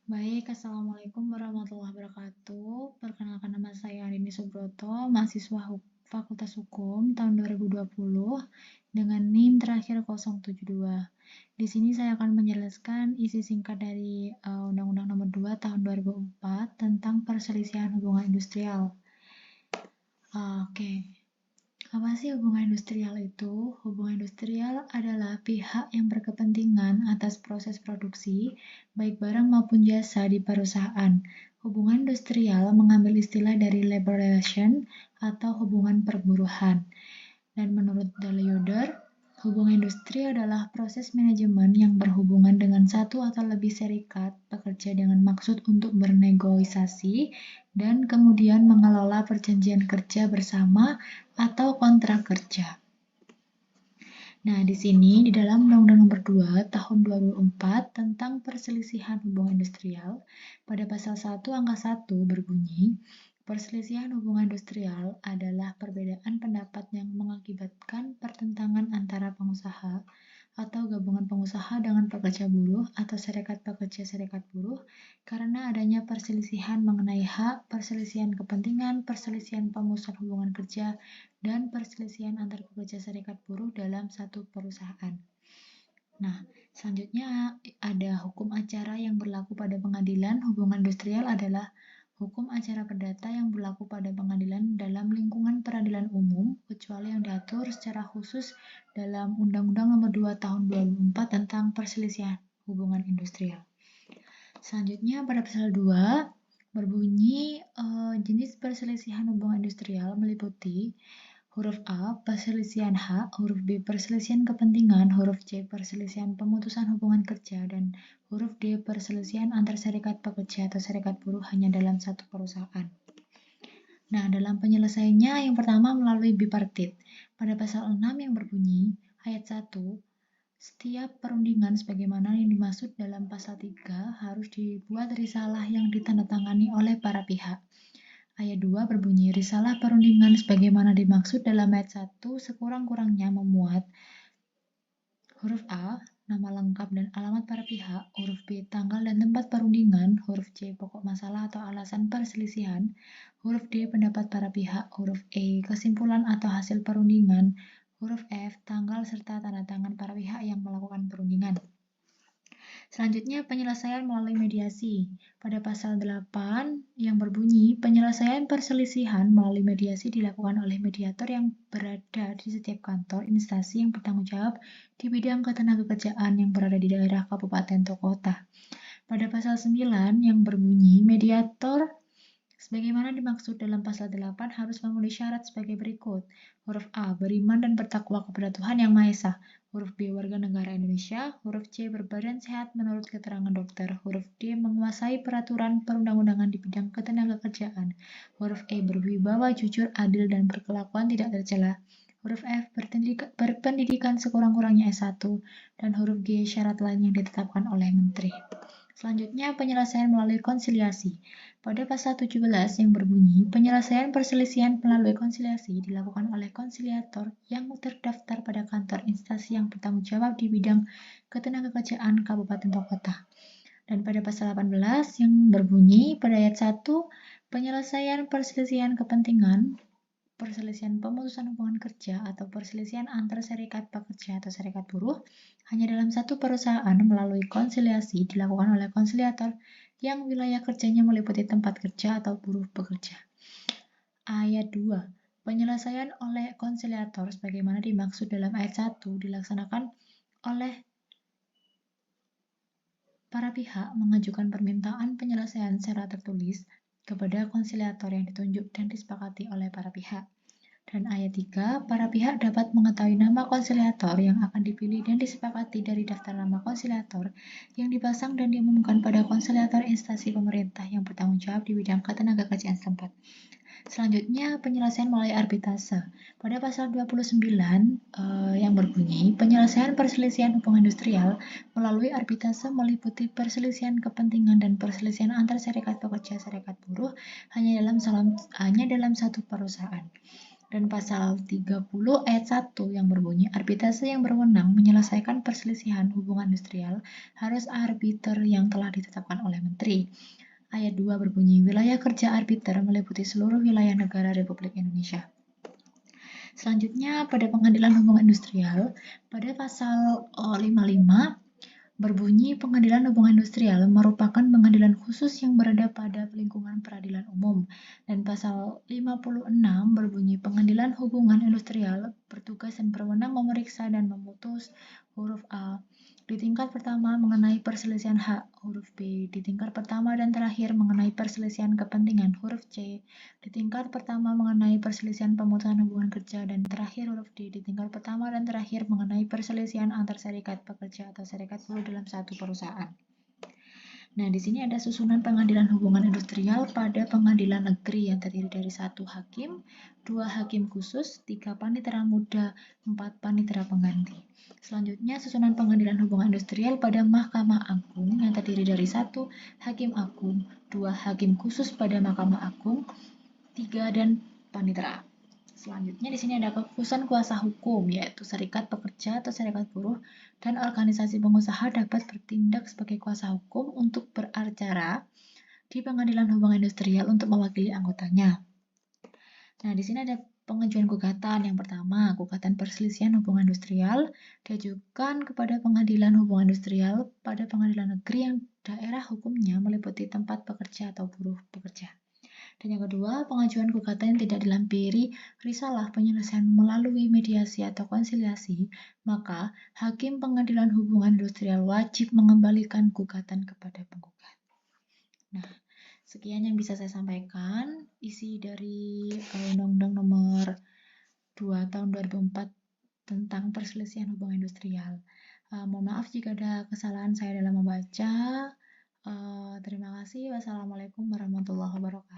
Baik, Assalamualaikum warahmatullahi wabarakatuh. Perkenalkan nama saya Andini Subroto, mahasiswa Fakultas Hukum tahun 2020 dengan NIM terakhir 072. Di sini saya akan menjelaskan isi singkat dari Undang-Undang Nomor 2 Tahun 2004 tentang perselisihan hubungan industrial. Oke. Apa sih hubungan industrial itu? Hubungan industrial adalah pihak yang berkepentingan atas proses produksi, baik barang maupun jasa di perusahaan. Hubungan industrial mengambil istilah dari labor relation atau hubungan perburuhan. Dan menurut Yoder, hubungan industri adalah proses manajemen yang berhubungan dengan satu atau lebih serikat pekerja dengan maksud untuk bernegosiasi dan kemudian mengelola perjanjian kerja bersama atau kontrak kerja. Nah, di sini di dalam Undang-Undang Nomor 2 Tahun 2004 tentang perselisihan hubungan industrial, pada pasal 1 angka 1 berbunyi, perselisihan hubungan industrial adalah perbedaan pendapat yang mengakibatkan pertentangan antara pengusaha atau gabungan pengusaha dengan pekerja buruh atau serikat pekerja serikat buruh karena adanya perselisihan mengenai hak, perselisihan kepentingan, perselisihan pemusatan hubungan kerja, dan perselisihan antar pekerja serikat buruh dalam satu perusahaan. Nah, selanjutnya ada hukum acara yang berlaku pada pengadilan. Hubungan industrial adalah hukum acara perdata yang berlaku pada pengadilan dalam lingkungan peradilan umum, kecuali yang diatur secara khusus dalam Undang-Undang Nomor 2 Tahun 2004 tentang perselisihan hubungan industrial. Selanjutnya pada pasal 2 berbunyi jenis perselisihan hubungan industrial meliputi huruf A, perselisihan hak, huruf B, perselisihan kepentingan, huruf C, perselisihan pemutusan hubungan kerja, dan huruf D, perselisihan antar serikat pekerja atau serikat buruh hanya dalam satu perusahaan. Nah, dalam penyelesaiannya yang pertama melalui bipartit. Pada pasal 6 yang berbunyi, ayat 1, setiap perundingan sebagaimana yang dimaksud dalam pasal 3 harus dibuat risalah yang ditandatangani oleh para pihak. Ayat 2 berbunyi, risalah perundingan sebagaimana dimaksud dalam ayat 1 sekurang-kurangnya memuat huruf A, nama lengkap dan alamat para pihak, huruf B, tanggal dan tempat perundingan, huruf C, pokok masalah atau alasan perselisihan, huruf D, pendapat para pihak, huruf E, kesimpulan atau hasil perundingan, huruf F, tanggal serta tanda tangan para pihak yang melakukan perundingan. Selanjutnya, penyelesaian melalui mediasi. Pada pasal 8 yang berbunyi, penyelesaian perselisihan melalui mediasi dilakukan oleh mediator yang berada di setiap kantor instansi yang bertanggung jawab di bidang ketenagakerjaan yang berada di daerah kabupaten atau kota. Pada pasal 9 yang berbunyi, mediator sebagaimana dimaksud dalam pasal 8 harus memenuhi syarat sebagai berikut. Huruf A, beriman dan bertakwa kepada Tuhan Yang Maha Esa. Huruf B, warga negara Indonesia. Huruf C, berbadan sehat menurut keterangan dokter. Huruf D, menguasai peraturan perundang-undangan di bidang ketenagakerjaan. Huruf E, berwibawa, jujur, adil, dan berkelakuan tidak tercela. Huruf F, berpendidikan sekurang-kurangnya S1. Dan huruf G, syarat lain yang ditetapkan oleh Menteri. Selanjutnya, penyelesaian melalui konsiliasi. Pada pasal 17 yang berbunyi, penyelesaian perselisihan melalui konsiliasi dilakukan oleh konsiliator yang terdaftar pada kantor instansi yang bertanggung jawab di bidang ketenagakerjaan kabupaten atau kota. Dan pada pasal 18 yang berbunyi pada ayat 1, penyelesaian perselisihan kepentingan, perselisihan pemutusan hubungan kerja atau perselisihan antar serikat pekerja atau serikat buruh hanya dalam satu perusahaan melalui konsiliasi dilakukan oleh konsiliator yang wilayah kerjanya meliputi tempat kerja atau buruh bekerja. Ayat 2. Penyelesaian oleh konsiliator sebagaimana dimaksud dalam ayat 1 dilaksanakan oleh para pihak mengajukan permintaan penyelesaian secara tertulis kepada konsiliator yang ditunjuk dan disepakati oleh para pihak. Dan ayat 3, para pihak dapat mengetahui nama konsiliator yang akan dipilih dan disepakati dari daftar nama konsiliator yang dipasang dan diumumkan pada konsiliator instansi pemerintah yang bertanggung jawab di bidang ketenagakerjaan setempat. Selanjutnya, penyelesaian melalui arbitrase. Pada pasal 29 yang berbunyi, penyelesaian perselisihan hubungan industrial melalui arbitrase meliputi perselisihan kepentingan dan perselisihan antar serikat pekerja serikat buruh hanya dalam satu perusahaan. Dan pasal 30 ayat 1 yang berbunyi, arbitrase yang berwenang menyelesaikan perselisihan hubungan industrial harus arbiter yang telah ditetapkan oleh menteri. Ayat 2 berbunyi, wilayah kerja arbiter meliputi seluruh wilayah negara Republik Indonesia. Selanjutnya, pada pengadilan hubungan industrial, pada pasal 55 berbunyi pengadilan hubungan industrial merupakan pengadilan khusus yang berada pada lingkungan peradilan umum. Dan pasal 56 berbunyi pengadilan hubungan industrial bertugas dan berwenang memeriksa dan memutus huruf A di tingkat pertama mengenai perselisihan hak, huruf B di tingkat pertama dan terakhir mengenai perselisihan kepentingan, huruf C di tingkat pertama mengenai perselisihan pemutusan hubungan kerja, dan terakhir huruf D di tingkat pertama dan terakhir mengenai perselisihan antar serikat pekerja atau serikat buruh dalam satu perusahaan. Nah, di sini ada susunan pengadilan hubungan industrial pada pengadilan negeri yang terdiri dari 1 hakim, 2 hakim khusus, 3 panitera muda, 4 panitera pengganti. Selanjutnya, susunan pengadilan hubungan industrial pada Mahkamah Agung yang terdiri dari 1 hakim agung, 2 hakim khusus pada Mahkamah Agung, 3 dan panitera. Selanjutnya di sini ada kekhususan kuasa hukum, yaitu serikat pekerja atau serikat buruh dan organisasi pengusaha dapat bertindak sebagai kuasa hukum untuk beracara di pengadilan hubungan industrial untuk mewakili anggotanya. Nah, di sini ada pengajuan gugatan. Yang pertama, gugatan perselisihan hubungan industrial diajukan kepada pengadilan hubungan industrial pada pengadilan negeri yang daerah hukumnya meliputi tempat pekerja atau buruh bekerja. Dan yang kedua, pengajuan gugatan yang tidak dilampiri risalah penyelesaian melalui mediasi atau konsiliasi, maka hakim pengadilan hubungan industrial wajib mengembalikan gugatan kepada penggugat. Nah, sekian yang bisa saya sampaikan, isi dari Undang-Undang Nomor 2 Tahun 2004 tentang perselisihan hubungan industrial. Mohon maaf jika ada kesalahan saya dalam membaca. Terima kasih. Wassalamualaikum warahmatullahi wabarakatuh.